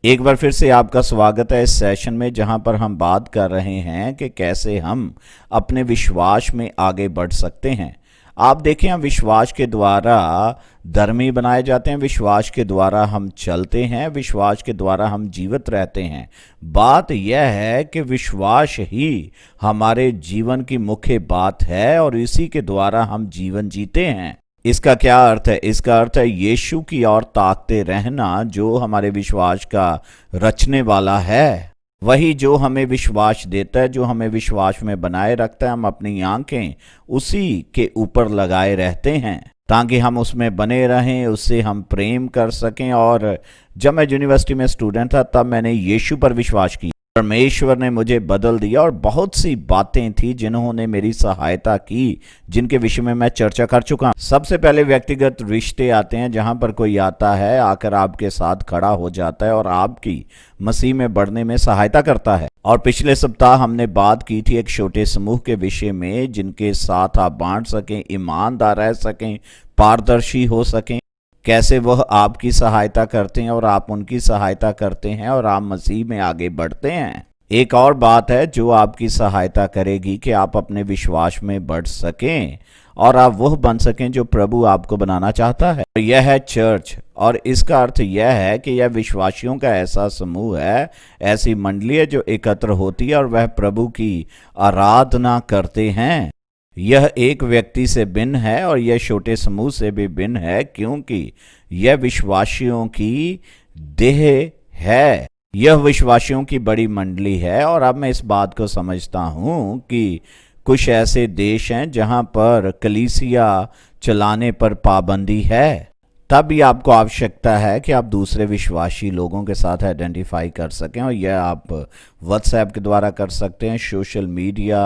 एक बार फिर से आपका स्वागत है इस सेशन में, जहां पर हम बात कर रहे हैं कि कैसे हम अपने विश्वास में आगे बढ़ सकते हैं। आप देखें, हम विश्वास के द्वारा धर्मी बनाए जाते हैं, विश्वास के द्वारा हम चलते हैं, विश्वास के द्वारा हम जीवित रहते हैं। बात यह है कि विश्वास ही हमारे जीवन की मुख्य बात है और इसी के द्वारा हम जीवन जीते हैं। इसका क्या अर्थ है? इसका अर्थ है यीशु की ओर ताकते रहना, जो हमारे विश्वास का रचने वाला है, वही जो हमें विश्वास देता है, जो हमें विश्वास में बनाए रखता है। हम अपनी आंखें उसी के ऊपर लगाए रहते हैं ताकि हम उसमें बने रहें, उससे हम प्रेम कर सकें। और जब मैं यूनिवर्सिटी में स्टूडेंट था तब मैंने यीशु पर विश्वास किया। परमेश्वर ने मुझे बदल दिया और बहुत सी बातें थी जिन्होंने मेरी सहायता की, जिनके विषय में मैं चर्चा कर चुका हूं। सबसे पहले व्यक्तिगत रिश्ते आते हैं, जहां पर कोई आता है, आकर आपके साथ खड़ा हो जाता है और आपकी मसीह में बढ़ने में सहायता करता है। और पिछले सप्ताह हमने बात की थी एक छोटे समूह के विषय में, जिनके साथ आप बांट सकें, ईमानदार रह सकें, पारदर्शी हो सकें। कैसे वह आपकी सहायता करते हैं और आप उनकी सहायता करते हैं और आप मसीह में आगे बढ़ते हैं। एक और बात है जो आपकी सहायता करेगी कि आप अपने विश्वास में बढ़ सकें और आप वह बन सकें जो प्रभु आपको बनाना चाहता है। यह है चर्च, और इसका अर्थ यह है कि यह विश्वासियों का ऐसा समूह है, ऐसी मंडली है जो एकत्र होती है और वह प्रभु की आराधना करते हैं। यह एक व्यक्ति से भिन्न है और यह छोटे समूह से भी भिन्न है, क्योंकि यह विश्वासियों की देह है, यह विश्वासियों की बड़ी मंडली है। और अब मैं इस बात को समझता हूं कि कुछ ऐसे देश हैं जहां पर कलीसिया चलाने पर पाबंदी है। तब भी आपको आवश्यकता है कि आप दूसरे विश्वासी लोगों के साथ आइडेंटिफाई कर सकें, और यह आप व्हाट्सएप के द्वारा कर सकते हैं, सोशल मीडिया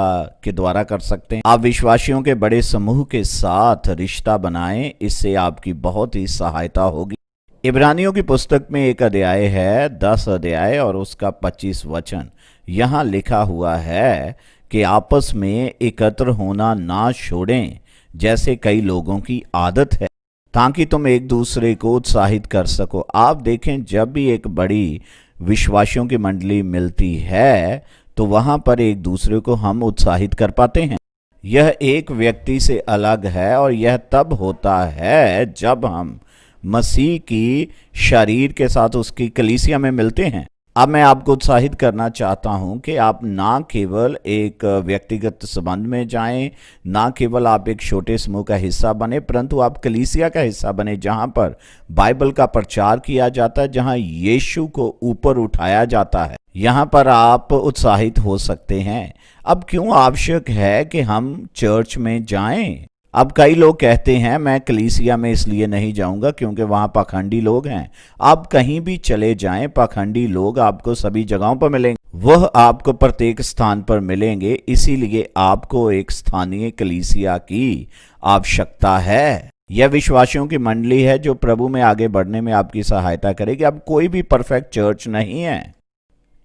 के द्वारा कर सकते हैं। आप विश्वासियों के बड़े समूह के साथ रिश्ता बनाएं, इससे आपकी बहुत ही सहायता होगी। इब्रानियों की पुस्तक में एक अध्याय है, 10 अध्याय और उसका 25 वचन। यहाँ लिखा हुआ है कि आपस में एकत्र होना ना छोड़ें, जैसे कई लोगों की आदत है, ताकि तुम एक दूसरे को उत्साहित कर सको। आप देखें, जब भी एक बड़ी विश्वासियों की मंडली मिलती है तो वहां पर एक दूसरे को हम उत्साहित कर पाते हैं। यह एक व्यक्ति से अलग है और यह तब होता है जब हम मसीह की शरीर के साथ उसकी कलीसिया में मिलते हैं। अब मैं आपको उत्साहित करना चाहता हूं कि आप ना केवल एक व्यक्तिगत संबंध में जाएं, ना केवल आप एक छोटे समूह का हिस्सा बने, परंतु आप कलीसिया का हिस्सा बने, जहां पर बाइबल का प्रचार किया जाता है, जहां यीशु को ऊपर उठाया जाता है। यहां पर आप उत्साहित हो सकते हैं। अब क्यों आवश्यक है कि हम चर्च में जाएं? अब कई लोग कहते हैं मैं कलीसिया में इसलिए नहीं जाऊंगा क्योंकि वहां पाखंडी लोग हैं। आप कहीं भी चले जाएं, पाखंडी लोग आपको सभी जगहों पर मिलेंगे, वह आपको प्रत्येक स्थान पर मिलेंगे। इसीलिए आपको एक स्थानीय कलीसिया की आवश्यकता है। यह विश्वासियों की मंडली है जो प्रभु में आगे बढ़ने में आपकी सहायता करेगी। अब कोई भी परफेक्ट चर्च नहीं है,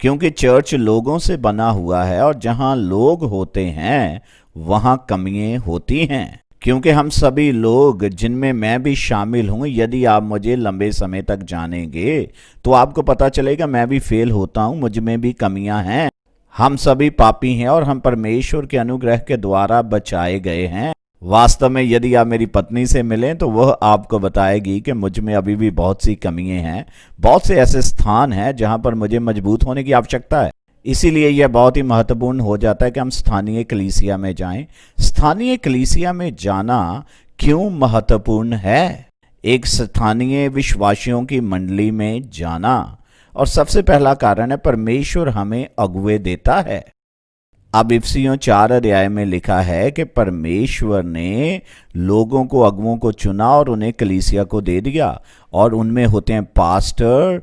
क्योंकि चर्च लोगों से बना हुआ है और जहां लोग होते हैं वहां कमियां होती हैं। क्योंकि हम सभी लोग, जिनमें मैं भी शामिल हूं, यदि आप मुझे लंबे समय तक जानेंगे तो आपको पता चलेगा मैं भी फेल होता हूं, मुझ में भी कमियां हैं। हम सभी पापी हैं और हम परमेश्वर के अनुग्रह के द्वारा बचाए गए हैं। वास्तव में यदि आप मेरी पत्नी से मिलें तो वह आपको बताएगी कि मुझ में अभी भी बहुत सी कमियां हैं। बहुत से ऐसे स्थान हैं जहां पर मुझे मजबूत होने की आवश्यकता है। इसीलिए यह बहुत ही महत्वपूर्ण हो जाता है कि हम स्थानीय कलीसिया में जाएं। स्थानीय कलीसिया में जाना क्यों महत्वपूर्ण है? एक स्थानीय विश्वासियों की मंडली में जाना, और सबसे पहला कारण है परमेश्वर हमें अगुवे देता है। अब इफिसियों 4 अध्याय में लिखा है कि परमेश्वर ने लोगों को, अगुवों को चुना और उन्हें कलीसिया को दे दिया, और उनमें होते हैं पास्टर,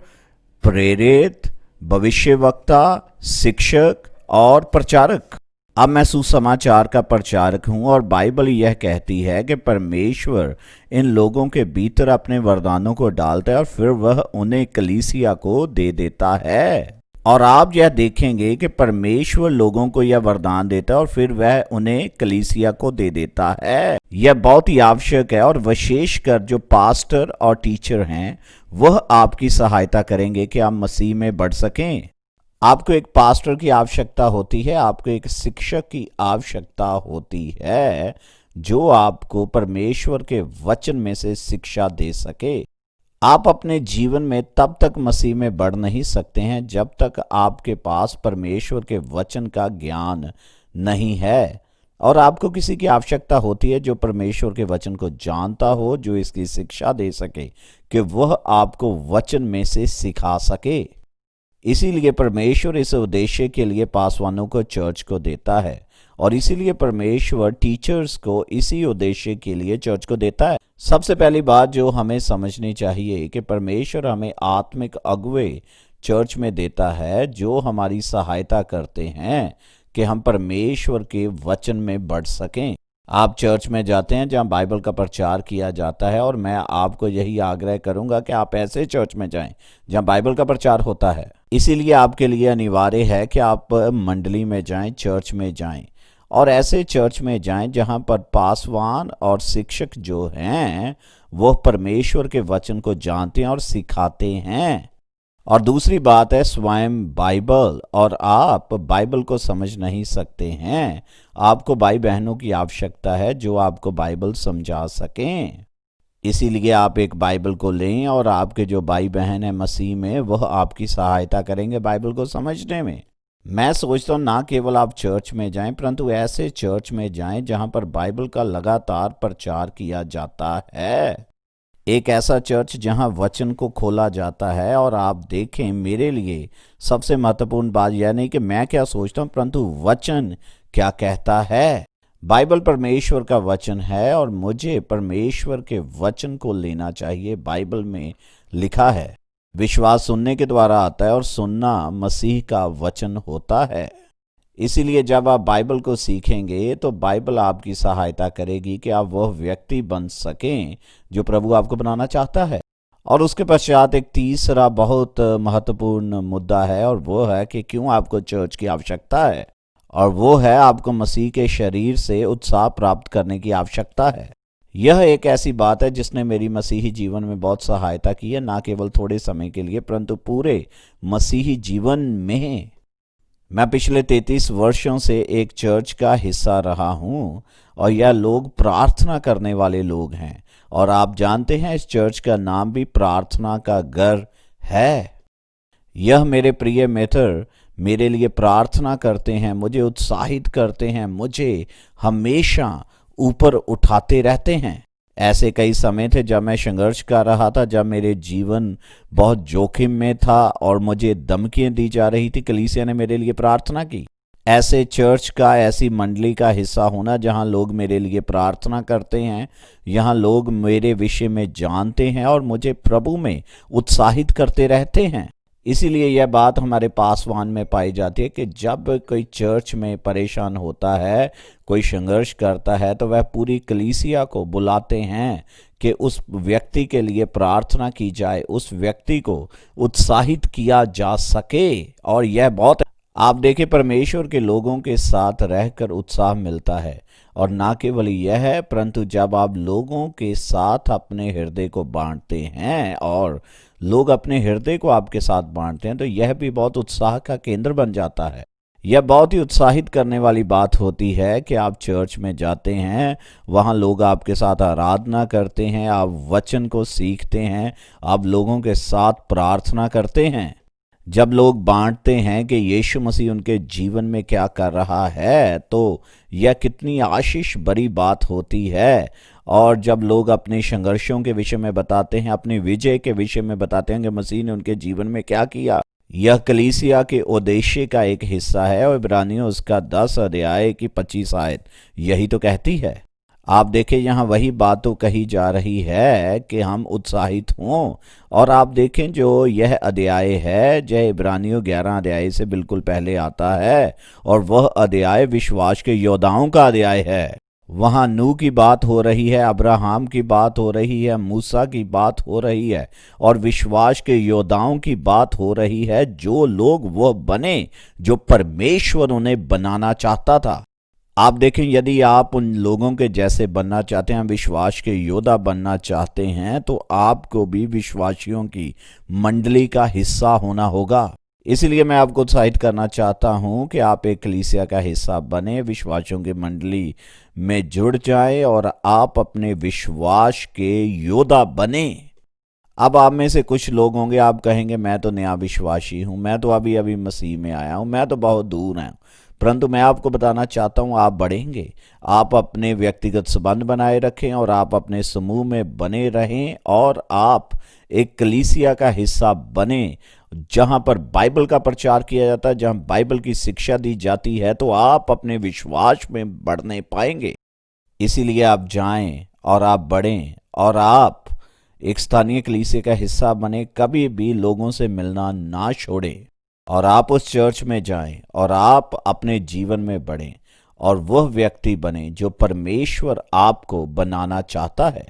प्रेरित, भविष्यवक्ता, शिक्षक और प्रचारक। अब मैं सुसमाचार का प्रचारक हूं और बाइबल यह कहती है कि परमेश्वर इन लोगों के भीतर अपने वरदानों को डालता है और फिर वह उन्हें कलीसिया को दे देता है। और आप यह देखेंगे कि परमेश्वर लोगों को यह वरदान देता है और फिर वह उन्हें कलीसिया को दे देता है। यह बहुत ही आवश्यक है और विशेषकर जो पास्टर और टीचर हैं वह आपकी सहायता करेंगे कि आप मसीह में बढ़ सकें। आपको एक पास्टर की आवश्यकता होती है, आपको एक शिक्षक की आवश्यकता होती है जो आपको परमेश्वर के वचन में से शिक्षा दे सके। आप अपने जीवन में तब तक मसीह में बढ़ नहीं सकते हैं जब तक आपके पास परमेश्वर के वचन का ज्ञान नहीं है। और आपको किसी की आवश्यकता होती है जो परमेश्वर के वचन को जानता हो, जो इसकी शिक्षा दे सके कि वह आपको वचन में से सिखा सके। इसीलिए परमेश्वर इस उद्देश्य के लिए पासवानों को चर्च को देता है और इसीलिए परमेश्वर टीचर्स को इसी उद्देश्य के लिए चर्च को देता है। सबसे पहली बात जो हमें समझनी चाहिए कि परमेश्वर हमें आत्मिक अगुवे चर्च में देता है जो हमारी सहायता करते हैं कि हम परमेश्वर के वचन में बढ़ सकें। आप चर्च में जाते हैं जहां बाइबल का प्रचार किया जाता है और मैं आपको यही आग्रह करूंगा कि आप ऐसे चर्च में जाएं जहां बाइबल का प्रचार होता है। इसीलिए आपके लिए अनिवार्य है कि आप मंडली में जाएं, चर्च में जाएं और ऐसे चर्च में जाएं जहां पर पासवान और शिक्षक जो हैं वो परमेश्वर के वचन को जानते हैं और सिखाते हैं। और दूसरी बात है स्वयं बाइबल, और आप बाइबल को समझ नहीं सकते हैं, आपको भाई बहनों की आवश्यकता है जो आपको बाइबल समझा सकें। इसीलिए आप एक बाइबल को लें और आपके जो भाई बहन हैं मसीह में वह आपकी सहायता करेंगे बाइबल को समझने में। मैं सोचता हूँ ना केवल आप चर्च में जाएं परंतु ऐसे चर्च में जाएं जहां पर बाइबल का लगातार प्रचार किया जाता है। एक ऐसा चर्च जहां वचन को खोला जाता है। और आप देखें, मेरे लिए सबसे महत्वपूर्ण बात यह नहीं कि मैं क्या सोचता हूं परंतु वचन क्या कहता है। बाइबल परमेश्वर का वचन है और मुझे परमेश्वर के वचन को लेना चाहिए। बाइबल में लिखा है विश्वास सुनने के द्वारा आता है और सुनना मसीह का वचन होता है। इसीलिए जब आप बाइबल को सीखेंगे तो बाइबल आपकी सहायता करेगी कि आप वह व्यक्ति बन सकें जो प्रभु आपको बनाना चाहता है। और उसके पश्चात एक तीसरा बहुत महत्वपूर्ण मुद्दा है और वो है कि क्यों आपको चर्च की आवश्यकता है, और वो है आपको मसीह के शरीर से उत्साह प्राप्त करने की आवश्यकता है। यह एक ऐसी बात है जिसने मेरी मसीही जीवन में बहुत सहायता की है, ना केवल थोड़े समय के लिए परंतु पूरे मसीही जीवन में। मैं पिछले 33 वर्षों से एक चर्च का हिस्सा रहा हूं और यह लोग प्रार्थना करने वाले लोग हैं। और आप जानते हैं इस चर्च का नाम भी प्रार्थना का घर है। यह मेरे प्रिय मित्र मेरे लिए प्रार्थना करते हैं, मुझे उत्साहित करते हैं, मुझे हमेशा ऊपर उठाते रहते हैं। ऐसे कई समय थे जब मैं संघर्ष कर रहा था, जब मेरे जीवन बहुत जोखिम में था और मुझे धमकियां दी जा रही थी। कलीसिया ने मेरे लिए प्रार्थना की। ऐसे चर्च का, ऐसी मंडली का हिस्सा होना जहां लोग मेरे लिए प्रार्थना करते हैं, यहाँ लोग मेरे विषय में जानते हैं और मुझे प्रभु में उत्साहित करते रहते हैं। इसीलिए यह बात हमारे पासवान में पाई जाती है कि जब कोई चर्च में परेशान होता है, कोई संघर्ष करता है, तो वह पूरी कलीसिया को बुलाते हैं कि उस व्यक्ति के लिए प्रार्थना की जाए, उस व्यक्ति को उत्साहित किया जा सके। और यह बहुत, आप देखें, परमेश्वर के लोगों के साथ रहकर उत्साह मिलता है। और ना केवल यह है परंतु जब आप लोगों के साथ अपने हृदय को बांटते हैं और लोग अपने हृदय को आपके साथ बांटते हैं तो यह भी बहुत उत्साह का केंद्र बन जाता है। यह बहुत ही उत्साहित करने वाली बात होती है कि आप चर्च में जाते हैं, वहाँ लोग आपके साथ आराधना करते हैं, आप वचन को सीखते हैं, आप लोगों के साथ प्रार्थना करते हैं। जब लोग बांटते हैं कि यीशु मसीह उनके जीवन में क्या कर रहा है तो यह कितनी आशीष भरी बात होती है। और जब लोग अपने संघर्षों के विषय में बताते हैं, अपनी विजय के विषय में बताते हैं कि मसीह ने उनके जीवन में क्या किया, यह कलीसिया के उद्देश्य का एक हिस्सा है। और इब्रानियों उसका 10 अध्याय की 25 आयत यही तो कहती है। आप देखें, यहाँ वही बात तो कही जा रही है कि हम उत्साहित हों। और आप देखें जो यह अध्याय है, जय इब्रानियों 11 अध्याय से बिल्कुल पहले आता है और वह अध्याय विश्वास के योद्धाओं का अध्याय है। वहाँ नूह की बात हो रही है, अब्राहम की बात हो रही है, मूसा की बात हो रही है और विश्वास के योद्धाओं की बात हो रही है, जो लोग वो बने जो परमेश्वर उन्हें बनाना चाहता था। आप देखें, यदि आप उन लोगों के जैसे बनना चाहते हैं, विश्वास के योद्धा बनना चाहते हैं, तो आपको भी विश्वासियों की मंडली का हिस्सा होना होगा। इसलिए मैं आपको उत्साहित करना चाहता हूं कि आप एक कलीसिया का हिस्सा बने, विश्वासियों की मंडली में जुड़ जाएं और आप अपने विश्वास के योद्धा बने। अब आप में से कुछ लोग होंगे, आप कहेंगे मैं तो नया विश्वासी हूं, मैं तो अभी अभी मसीह में आया हूं, मैं तो बहुत दूर हूं। परंतु मैं आपको बताना चाहता हूं, आप बढ़ेंगे। आप अपने व्यक्तिगत संबंध बनाए रखें और आप अपने समूह में बने रहें और आप एक कलीसिया का हिस्सा बने जहां पर बाइबल का प्रचार किया जाता है, जहां बाइबल की शिक्षा दी जाती है, तो आप अपने विश्वास में बढ़ने पाएंगे। इसीलिए आप जाएं और आप बढ़ें और आप एक स्थानीय कलीसिया का हिस्सा बने, कभी भी लोगों से मिलना ना छोड़ें और आप उस चर्च में जाएं और आप अपने जीवन में बढ़ें और वह व्यक्ति बने जो परमेश्वर आपको बनाना चाहता है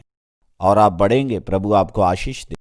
और आप बढ़ेंगे। प्रभु आपको आशीष दे।